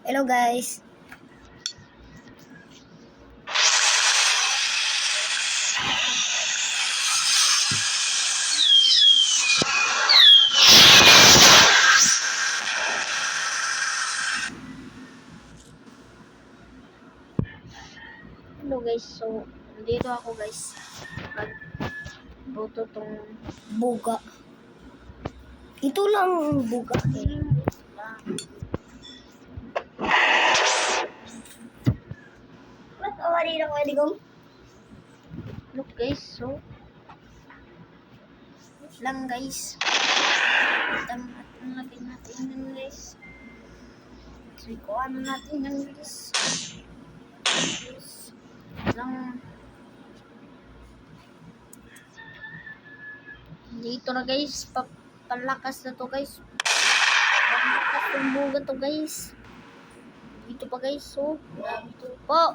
Hello guys. Hello guys, so nandito ako guys. Buto tong Buga. Ito lang buga eh. Ba't awali na ko Eligong? Look guys, so wait lang guys. Lagyan natin yan guys. Trikoan natin yan guys. Lang dito na guys, palakas na to guys. Palakas yung buga to guys. Dito pa guys, so grabe to po.